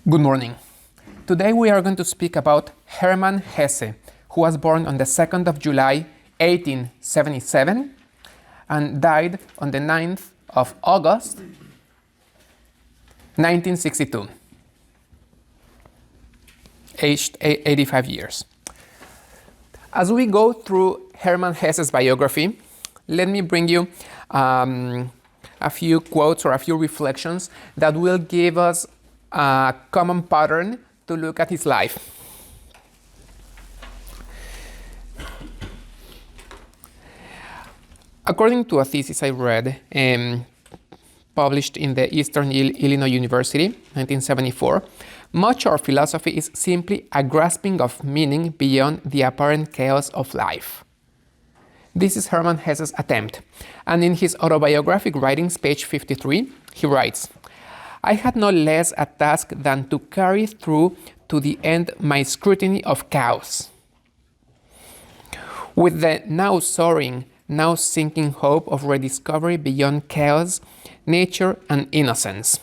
Good morning. Today we are going to speak about Hermann Hesse, who was born on the 2nd of July 1877 and died on the 9th of August 1962, aged 85 years. As we go through Hermann Hesse's biography, let me bring you a few quotes or a few reflections that will give us a common pattern to look at his life. According to a thesis I read, published in the Eastern Illinois University, 1974, much of philosophy is simply a grasping of meaning beyond the apparent chaos of life. This is Hermann Hesse's attempt, and in his autobiographic writings, page 53, he writes, "I had no less a task than to carry through to the end my scrutiny of chaos. With the now soaring, now sinking hope of rediscovery beyond chaos, nature, and innocence."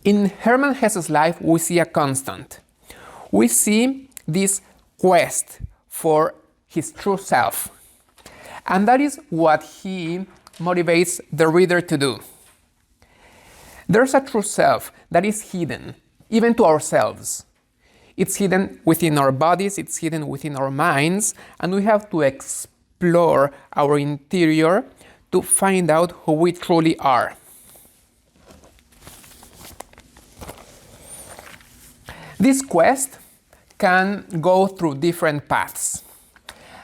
In Hermann Hesse's life, we see a constant. We see this quest for his true self. And that is what he motivates the reader to do. There's a true self that is hidden, even to ourselves. It's hidden within our bodies, it's hidden within our minds, and we have to explore our interior to find out who we truly are. This quest can go through different paths,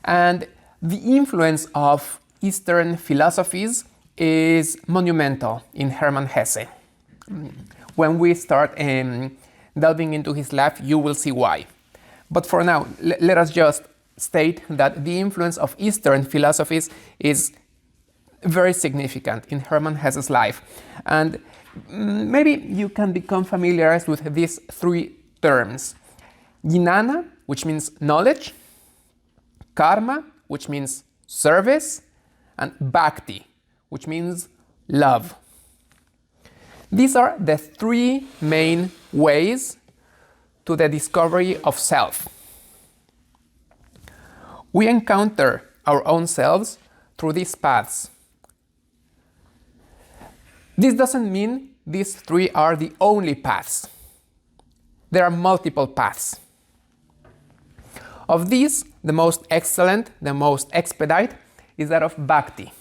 and the influence of Eastern philosophies is monumental in Hermann Hesse. When we start delving into his life, you will see why. But for now, let us just state that the influence of Eastern philosophies is very significant in Hermann Hesse's life. And maybe you can become familiarized with these three terms. Jnana, which means knowledge, karma, which means service, and bhakti, which means love. These are the three main ways to the discovery of self. We encounter our own selves through these paths. This doesn't mean these three are the only paths. There are multiple paths. Of these, the most excellent, the most expedite, is that of bhakti,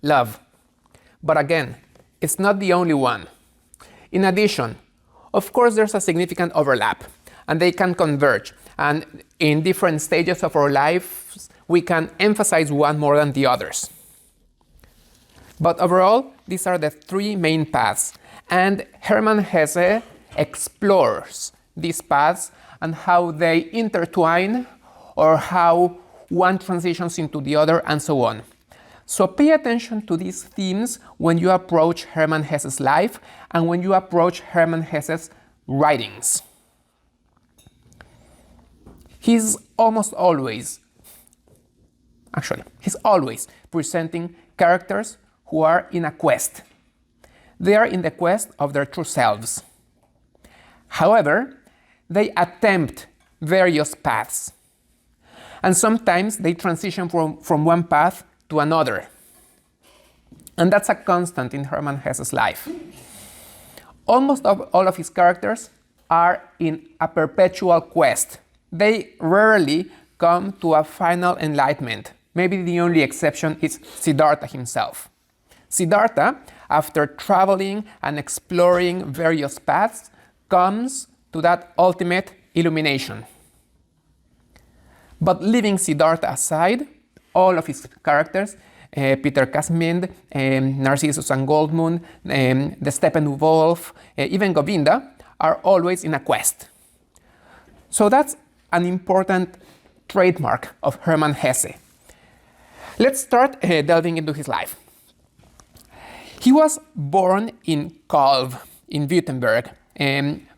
love. But again, it's not the only one. In addition, of course, there's a significant overlap, and they can converge. And in different stages of our lives, we can emphasize one more than the others. But overall, these are the three main paths. And Hermann Hesse explores these paths and how they intertwine or how one transitions into the other, and so on. So pay attention to these themes when you approach Hermann Hesse's life and when you approach Hermann Hesse's writings. He's always presenting characters who are in a quest. They are in the quest of their true selves. However, they attempt various paths. And sometimes they transition from one path to another. And that's a constant in Hermann Hesse's life. Almost all of his characters are in a perpetual quest. They rarely come to a final enlightenment. Maybe the only exception is Siddhartha himself. Siddhartha, after traveling and exploring various paths, comes to that ultimate illumination. But leaving Siddhartha aside, all of his characters, Peter Casmind, Narcissus and Goldmund, the Steppenwolf, even Govinda, are always in a quest. So that's an important trademark of Hermann Hesse. Let's start delving into his life. He was born in Kalw in Württemberg.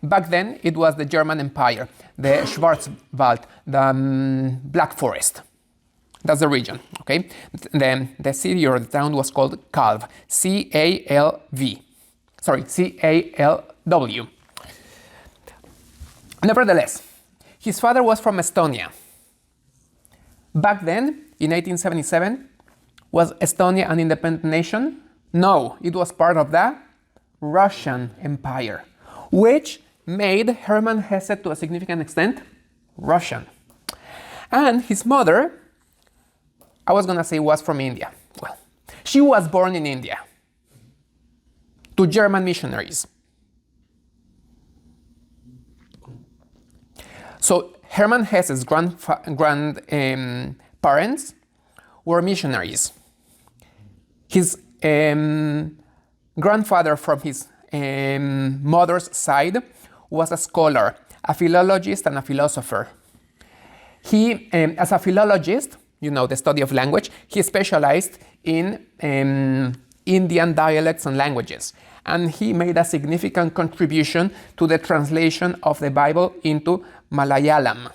Back then, it was the German Empire, the Schwarzwald, the Black Forest. That's the region, okay? The city or the town was called Kalw, C-A-L-V. C-A-L-W. Nevertheless, his father was from Estonia. Back then, in 1877, was Estonia an independent nation? No, it was part of the Russian Empire, which made Hermann Hesse to a significant extent Russian. And his mother, I was going to say was from India. Well, she was born in India to German missionaries. So Hermann Hesse's grandparents were missionaries. His grandfather from his mother's side was a scholar, a philologist, and a philosopher. He, as a philologist, you know, the study of language, he specialized in Indian dialects and languages. And he made a significant contribution to the translation of the Bible into Malayalam.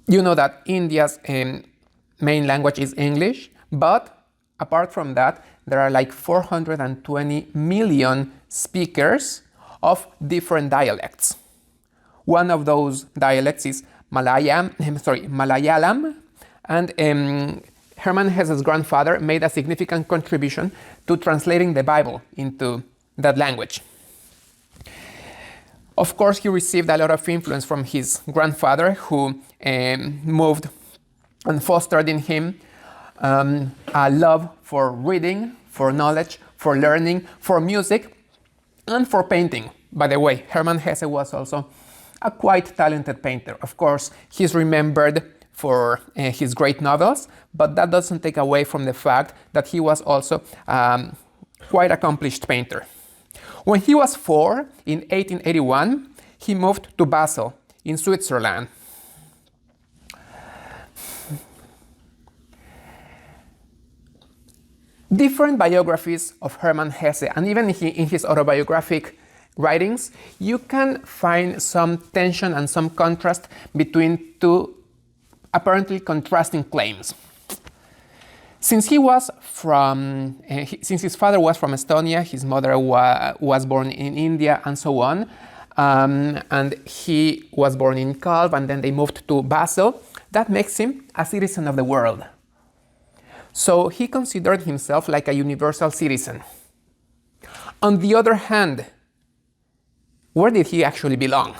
You know that India's main language is English, but apart from that, there are like 420 million speakers of different dialects. One of those dialects is Malayalam, and Hermann Hesse's grandfather made a significant contribution to translating the Bible into that language. Of course, he received a lot of influence from his grandfather, who moved and fostered in him a love for reading, for knowledge, for learning, for music, and for painting. By the way, Hermann Hesse was also a quite talented painter. Of course, he's remembered for his great novels, but that doesn't take away from the fact that he was also quite accomplished painter. When he was 4, in 1881, he moved to Basel in Switzerland. Different biographies of Hermann Hesse, and even in his autobiographic writings, you can find some tension and some contrast between two apparently contrasting claims. Since his father was from Estonia, his mother was born in India, and so on, and he was born in Calv, and then they moved to Basel, that makes him a citizen of the world. So he considered himself like a universal citizen. On the other hand, where did he actually belong?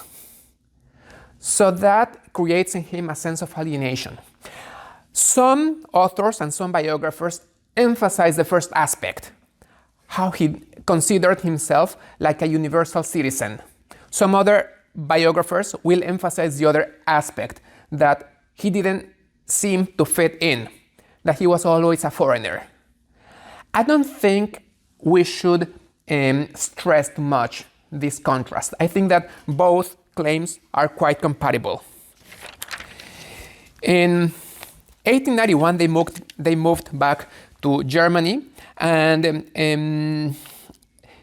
So that creates in him a sense of alienation. Some authors and some biographers emphasize the first aspect, how he considered himself like a universal citizen. Some other biographers will emphasize the other aspect, that he didn't seem to fit in, that he was always a foreigner. I don't think we should stress too much this contrast. I think that both claims are quite compatible. In 1891, they moved back to Germany, and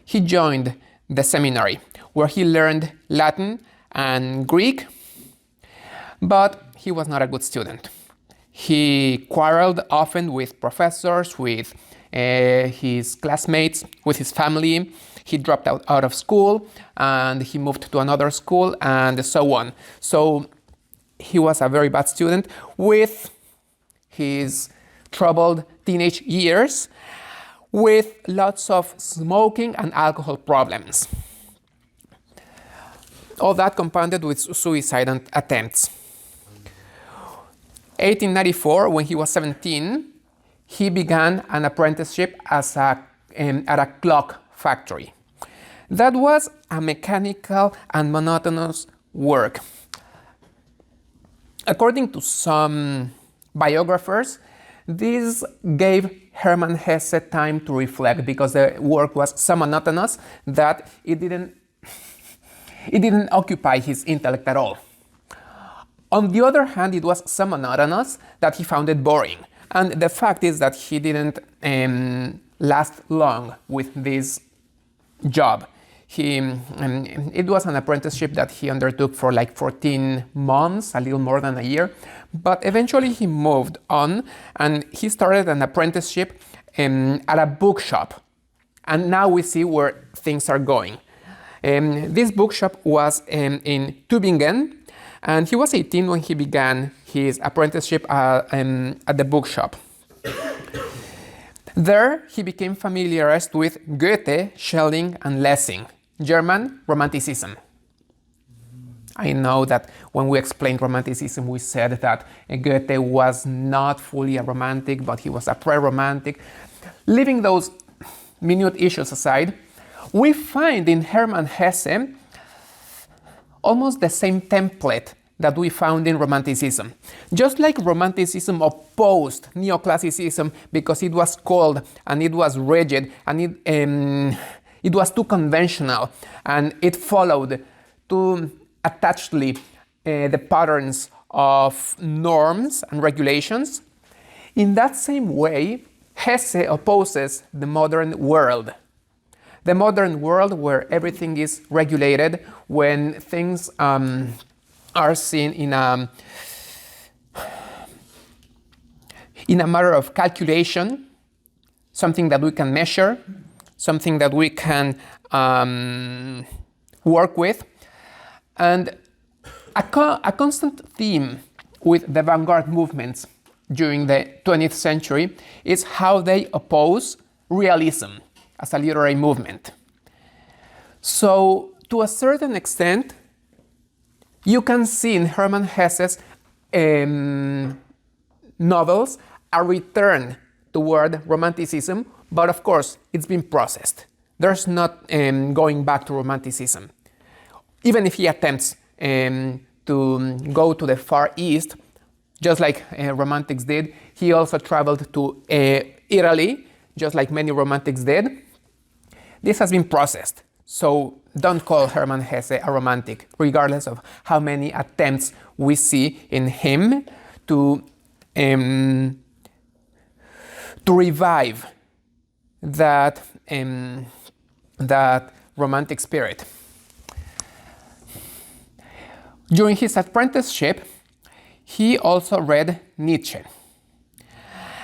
he joined the seminary, where he learned Latin and Greek, but he was not a good student. He quarreled often with professors, with his classmates, with his family. He dropped out of school, and he moved to another school, and so on. So he was a very bad student with his troubled teenage years, with lots of smoking and alcohol problems. All that compounded with suicide attempts. 1894, when he was 17, he began an apprenticeship at a clock factory. That was a mechanical and monotonous work. According to some biographers, this gave Hermann Hesse time to reflect, because the work was so monotonous that it didn't occupy his intellect at all. On the other hand, it was so monotonous that he found it boring. And the fact is that he didn't last long with this job. It was an apprenticeship that he undertook for like 14 months, a little more than a year. But eventually he moved on, and he started an apprenticeship at a bookshop. And now we see where things are going. This bookshop was in Tübingen, and he was 18 when he began his apprenticeship at the bookshop. There, he became familiarized with Goethe, Schelling, and Lessing, German Romanticism. I know that when we explained Romanticism, we said that Goethe was not fully a Romantic, but he was a pre-Romantic. Leaving those minute issues aside, we find in Hermann Hesse almost the same template that we found in Romanticism. Just like Romanticism opposed Neoclassicism because it was cold and it was rigid and it was too conventional and it followed too attachedly the patterns of norms and regulations. In that same way, Hesse opposes the modern world. The modern world where everything is regulated, when things are seen in a matter of calculation, something that we can measure, something that we can work with. And a constant theme with the vanguard movements during the 20th century is how they oppose realism as a literary movement. So, to a certain extent, you can see in Hermann Hesse's novels a return toward Romanticism, but of course, it's been processed. There's not going back to Romanticism. Even if he attempts to go to the Far East, just like Romantics did, he also traveled to Italy, just like many Romantics did. This has been processed, so don't call Hermann Hesse a Romantic, regardless of how many attempts we see in him to revive that Romantic spirit. During his apprenticeship, he also read Nietzsche.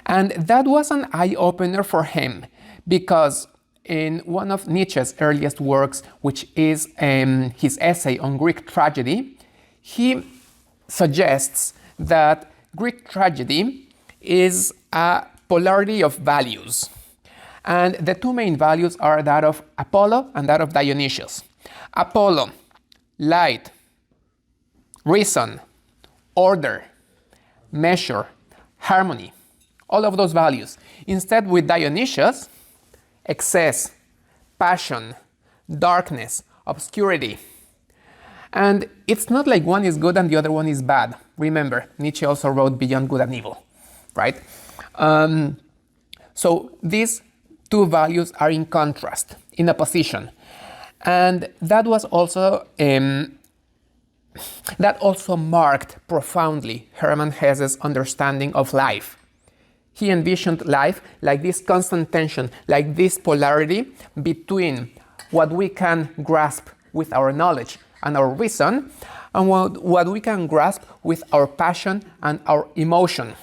And that was an eye-opener for him, because in one of Nietzsche's earliest works, which is his essay on Greek tragedy, he suggests that Greek tragedy is a polarity of values. And the two main values are that of Apollo and that of Dionysius. Apollo, light, reason, order, measure, harmony, all of those values. Instead, with Dionysius, excess, passion, darkness, obscurity. And it's not like one is good and the other one is bad. Remember, Nietzsche also wrote Beyond Good and Evil, right? So these two values are in contrast, in opposition. And that was also that also marked profoundly Hermann Hesse's understanding of life. He envisioned life like this constant tension, like this polarity between what we can grasp with our knowledge and our reason, and what we can grasp with our passion and our emotion.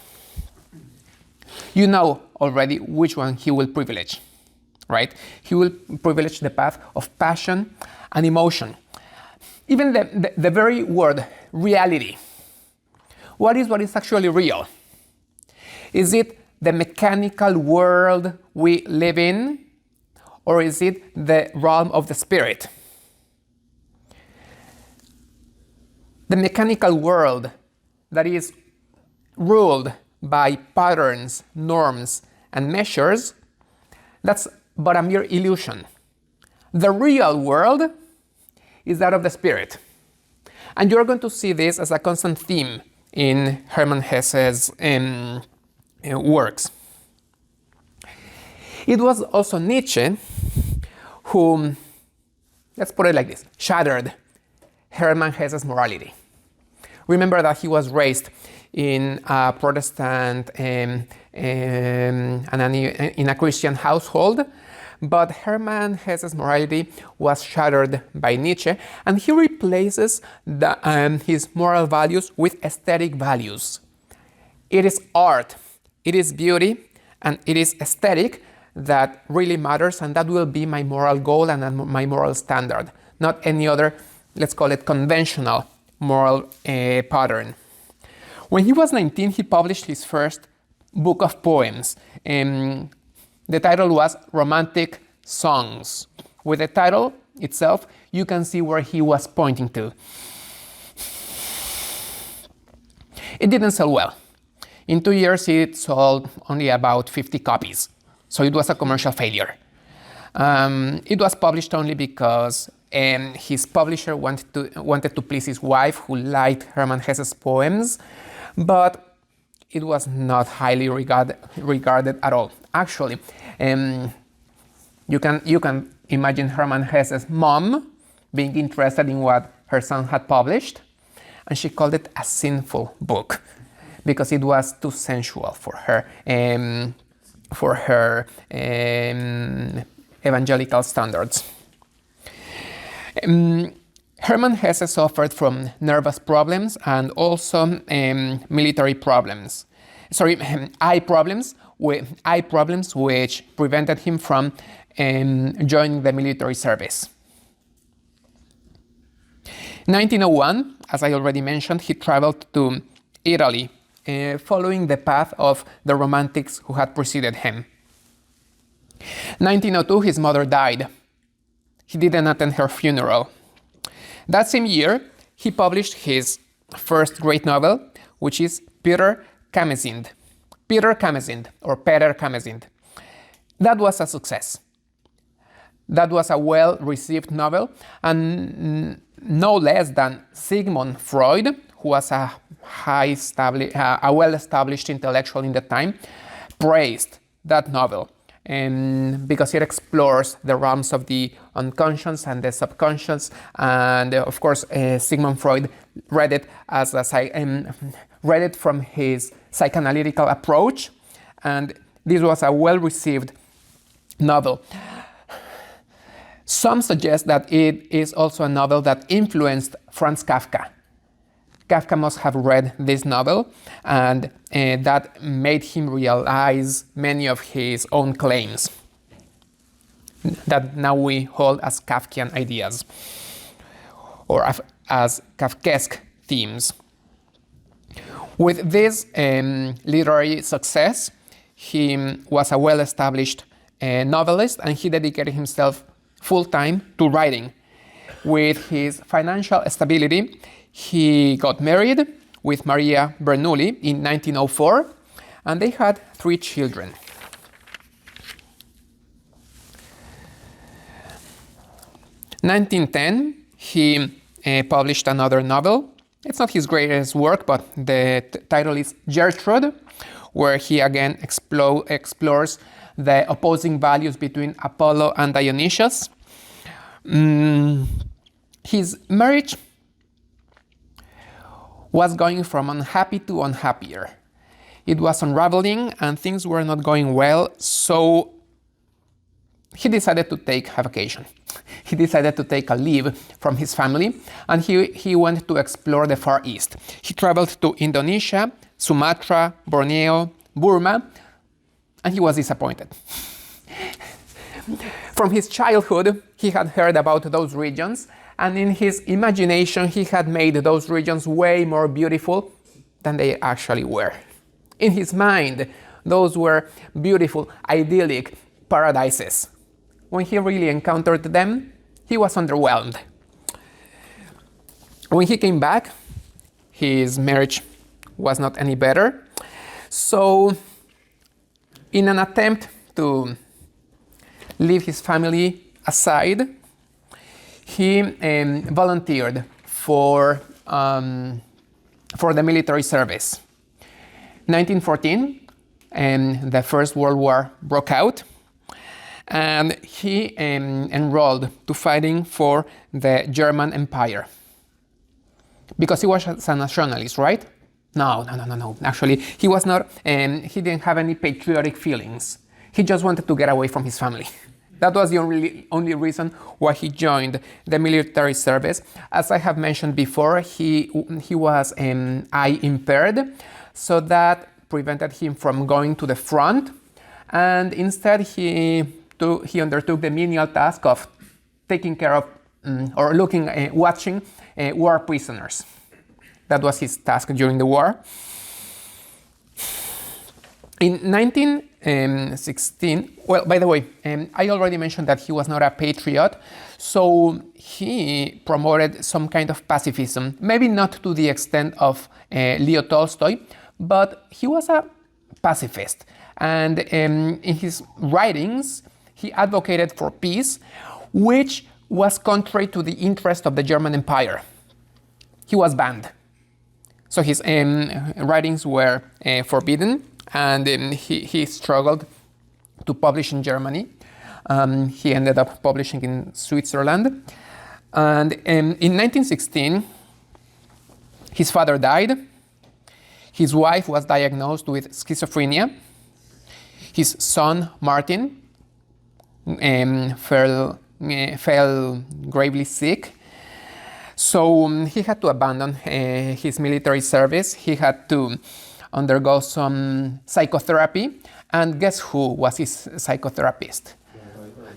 You know already which one he will privilege, right? He will privilege the path of passion and emotion. Even the very word reality. What is actually real? Is it the mechanical world we live in, or is it the realm of the spirit? The mechanical world that is ruled by patterns, norms, and measures, that's but a mere illusion. The real world is that of the spirit. And you're going to see this as a constant theme in Hermann Hesse's works. It was also Nietzsche who, let's put it like this, shattered Hermann Hesse's morality. Remember that he was raised in a Protestant and in a Christian household, but Hermann Hesse's morality was shattered by Nietzsche, and he replaces his moral values with aesthetic values. It is art, it is beauty, And it is aesthetic that really matters, and that will be my moral goal and my moral standard, not any other, let's call it conventional moral pattern. When he was 19, he published his first book of poems. The title was Romantic Songs. With the title itself, you can see where he was pointing to. It didn't sell well. In 2 years, it sold only about 50 copies. So it was a commercial failure. It was published only because his publisher wanted to please his wife, who liked Hermann Hesse's poems, but it was not highly regarded at all. Actually, you can imagine Hermann Hesse's mom being interested in what her son had published, and she called it a sinful book because it was too sensual for her evangelical standards. Hermann Hesse suffered from nervous problems and also military problems. Eye problems which prevented him from joining the military service. 1901, as I already mentioned, he traveled to Italy, following the path of the Romantics who had preceded him. 1902, his mother died. He didn't attend her funeral. That same year, he published his first great novel, which is Peter Kamesind. Peter Kamesind. That was a success. That was a well-received novel, and no less than Sigmund Freud, who was a well-established intellectual in the time, praised that novel, because it explores the realms of the unconscious and the subconscious. And of course, Sigmund Freud read it read it from his psychoanalytical approach, and this was a well-received novel. Some suggest that it is also a novel that influenced Franz Kafka. Kafka must have read this novel, and that made him realize many of his own claims that now we hold as Kafkian ideas, or as Kafkaesque themes. With this literary success, he was a well-established novelist, and he dedicated himself full-time to writing. With his financial stability, he got married with Maria Bernoulli in 1904, and they had 3 children. In 1910, he published another novel. It's not his greatest work, but the title is Gertrude, where he again explores the opposing values between Apollo and Dionysius. His marriage was going from unhappy to unhappier. It was unraveling and things were not going well, so he decided to take a vacation. He decided to take a leave from his family, and he went to explore the Far East. He traveled to Indonesia, Sumatra, Borneo, Burma, and he was disappointed. From his childhood, he had heard about those regions, and in his imagination, he had made those regions way more beautiful than they actually were. In his mind, those were beautiful, idyllic paradises. When he really encountered them, he was underwhelmed. When he came back, his marriage was not any better. So, in an attempt to leave his family aside, he volunteered for the military service. 1914, the First World War broke out, and he enrolled to fighting for the German Empire. Because he was a nationalist, right? No. Actually, he was not. He didn't have any patriotic feelings. He just wanted to get away from his family. That was the only reason why he joined the military service. As I have mentioned before, he was eye impaired, so that prevented him from going to the front. and instead he undertook the menial task of taking care of or watching war prisoners. That was his task during the war. In 1916, well, by the way, I already mentioned that he was not a patriot, so he promoted some kind of pacifism, maybe not to the extent of Leo Tolstoy, but he was a pacifist. And in his writings, he advocated for peace, which was contrary to the interest of the German Empire. He was banned. So his writings were forbidden, and he struggled to publish in Germany. He ended up publishing in Switzerland. And in 1916, his father died. His wife was diagnosed with schizophrenia. His son, Martin, fell gravely sick. So he had to abandon his military service. He had to undergo some psychotherapy. And guess who was his psychotherapist?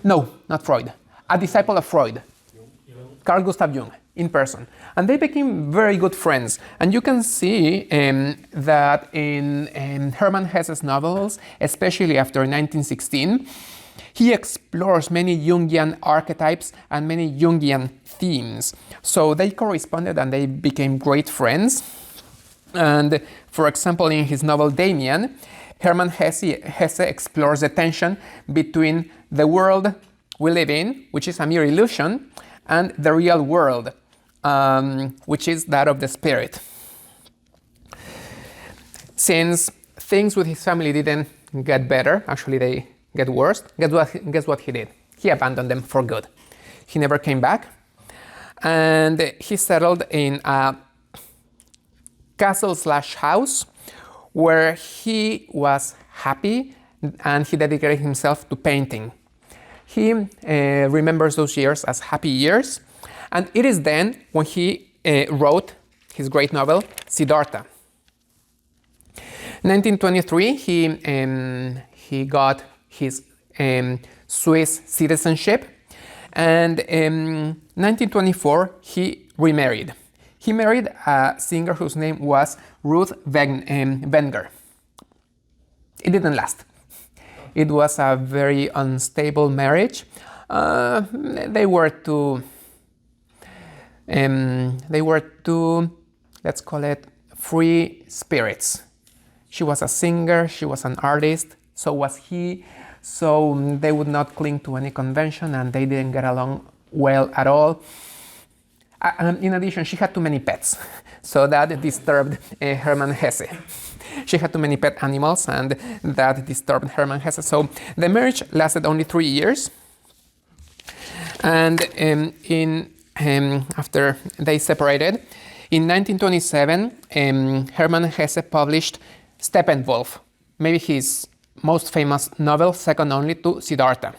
No, not Freud. A disciple of Freud, Carl Gustav Jung, in person. And they became very good friends. And you can see that in Hermann Hesse's novels, especially after 1916, he explores many Jungian archetypes and many Jungian themes. So they corresponded and they became great friends. And for example, in his novel Damien, Hermann Hesse explores the tension between the world we live in, which is a mere illusion, and the real world, which is that of the spirit. Since things with his family didn't get better, actually they get worse, guess what he did? He abandoned them for good. He never came back, and he settled in a castle/house where he was happy, and he dedicated himself to painting. He remembers those years as happy years, and it is then when he wrote his great novel, Siddhartha. 1923, he got his Swiss citizenship, and in 1924, he remarried. He married a singer whose name was Ruth Wenger. It didn't last. It was a very unstable marriage. They were two, let's call it, free spirits. She was a singer, she was an artist, so was he. So they would not cling to any convention, and they didn't get along well at all. In addition, she had too many pets, so that disturbed Hermann Hesse. She had too many pet animals, and that disturbed Hermann Hesse. So the marriage lasted only 3 years, and after they separated, in 1927, Hermann Hesse published Steppenwolf, maybe his most famous novel, second only to Siddhartha.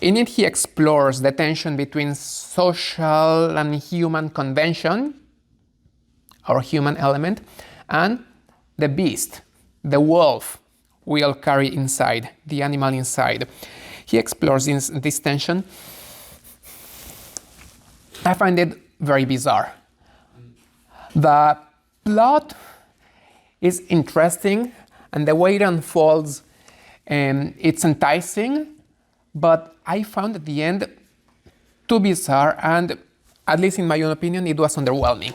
In it, he explores the tension between social and human convention, our human element, and the beast, the wolf we all carry inside, the animal inside. He explores this tension. I find it very bizarre. The plot is interesting, and the way it unfolds, it's enticing, but I found at the end too bizarre, and at least in my own opinion, it was underwhelming.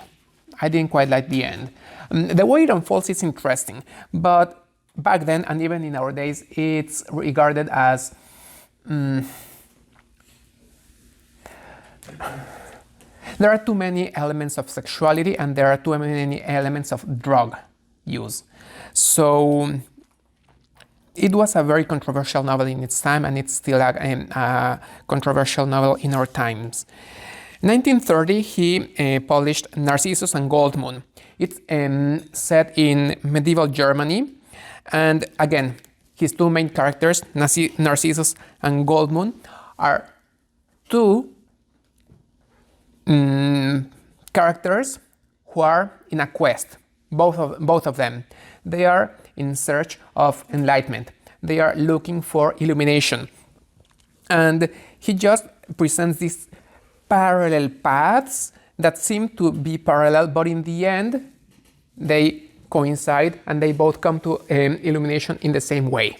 I didn't quite like the end. The way it unfolds is interesting, but back then, and even in our days, it's regarded as there are too many elements of sexuality, and there are too many elements of drug use. So it was a very controversial novel in its time, and it's still a controversial novel in our times. In 1930, he published Narcissus and Goldmoon. It's set in medieval Germany, and again, his two main characters, Narcissus and Goldmoon, are two characters who are in a quest, both of them. They are in search of enlightenment. They are looking for illumination. And he just presents these parallel paths that seem to be parallel, but in the end, they coincide and they both come to illumination in the same way.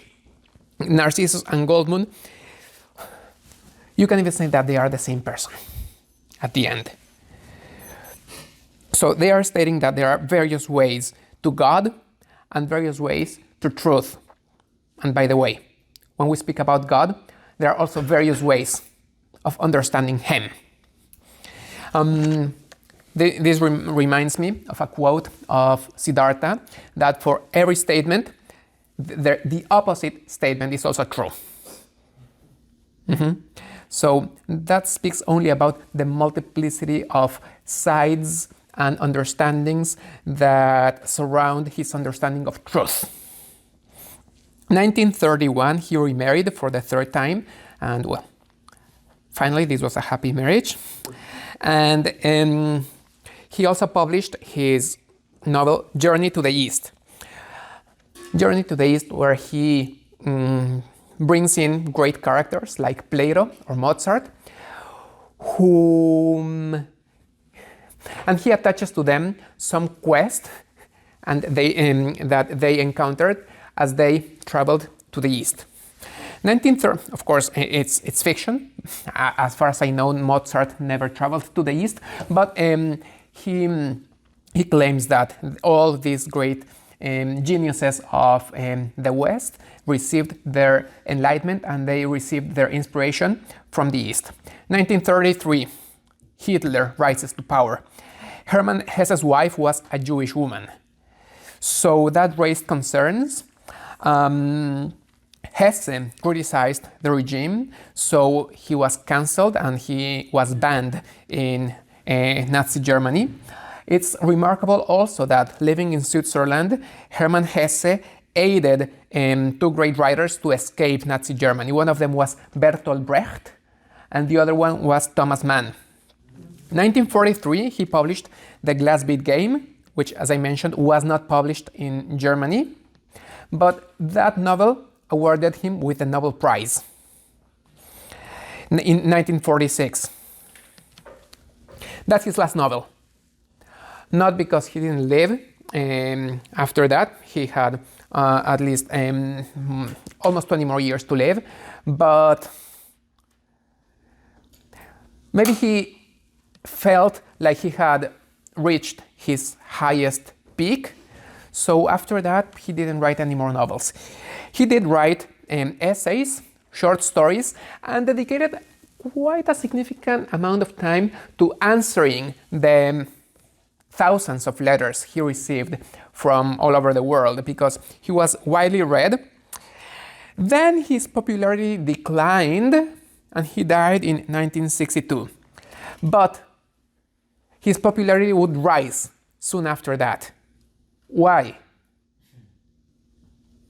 Narcissus and Goldmund, you can even say that they are the same person at the end. So they are stating that there are various ways to God and various ways to truth. And by the way, when we speak about God, there are also various ways of understanding Him. This reminds me of a quote of Siddhartha, that for every statement, the opposite statement is also true. So that speaks only about the multiplicity of sides and understandings that surround his understanding of truth. 1931, he remarried for the third time, and well, finally this was a happy marriage. And he also published his novel Journey to the East. Journey to the East, where he brings in great characters like Plato or Mozart, and he attaches to them some quest and that they encountered as they traveled to the East. 1930, of course, it's fiction. As far as I know, Mozart never traveled to the East, but he claims that all these great geniuses of the West received their enlightenment and they received their inspiration from the East. 1933, Hitler rises to power. Hermann Hesse's wife was a Jewish woman, so that raised concerns. Hesse criticized the regime, so he was cancelled and he was banned in Nazi Germany. It's remarkable also that living in Switzerland, Hermann Hesse aided two great writers to escape Nazi Germany. One of them was Bertolt Brecht, and the other one was Thomas Mann. 1943, he published The Glass Bead Game, which, as I mentioned, was not published in Germany, but that novel awarded him with the Nobel Prize. In 1946. That's his last novel. Not because he didn't live after that. He had at least almost 20 more years to live, but maybe he felt like he had reached his highest peak. So after that, he didn't write any more novels. He did write essays, short stories, and dedicated quite a significant amount of time to answering the thousands of letters he received from all over the world, because he was widely read. Then his popularity declined and he died in 1962. But his popularity would rise soon after that. Why?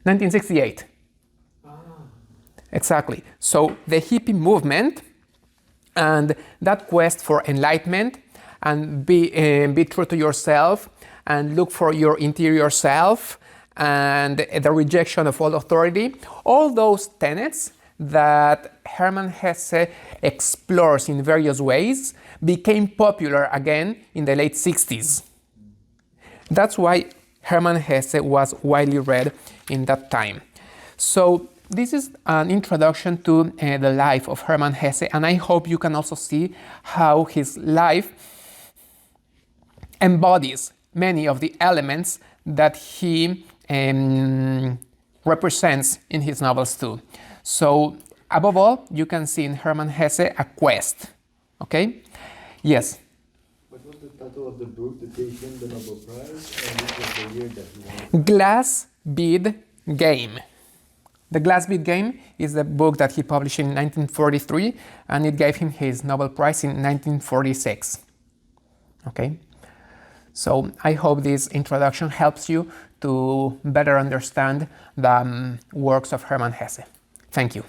1968. Exactly. So the hippie movement and that quest for enlightenment and be true to yourself and look for your interior self and the rejection of all authority, all those tenets that Hermann Hesse explores in various ways became popular again in the late 60s. That's why Hermann Hesse was widely read in that time. So this is an introduction to the life of Hermann Hesse, and I hope you can also see how his life embodies many of the elements that he represents in his novels too. So above all, you can see in Hermann Hesse a quest. Okay? Yes? What was the title of the book that gave him the Nobel Prize, and which was the year that he won? Glass Bead Game. The Glass Bead Game is the book that he published in 1943, and it gave him his Nobel Prize in 1946. Okay? So I hope this introduction helps you to better understand the works of Hermann Hesse. Thank you.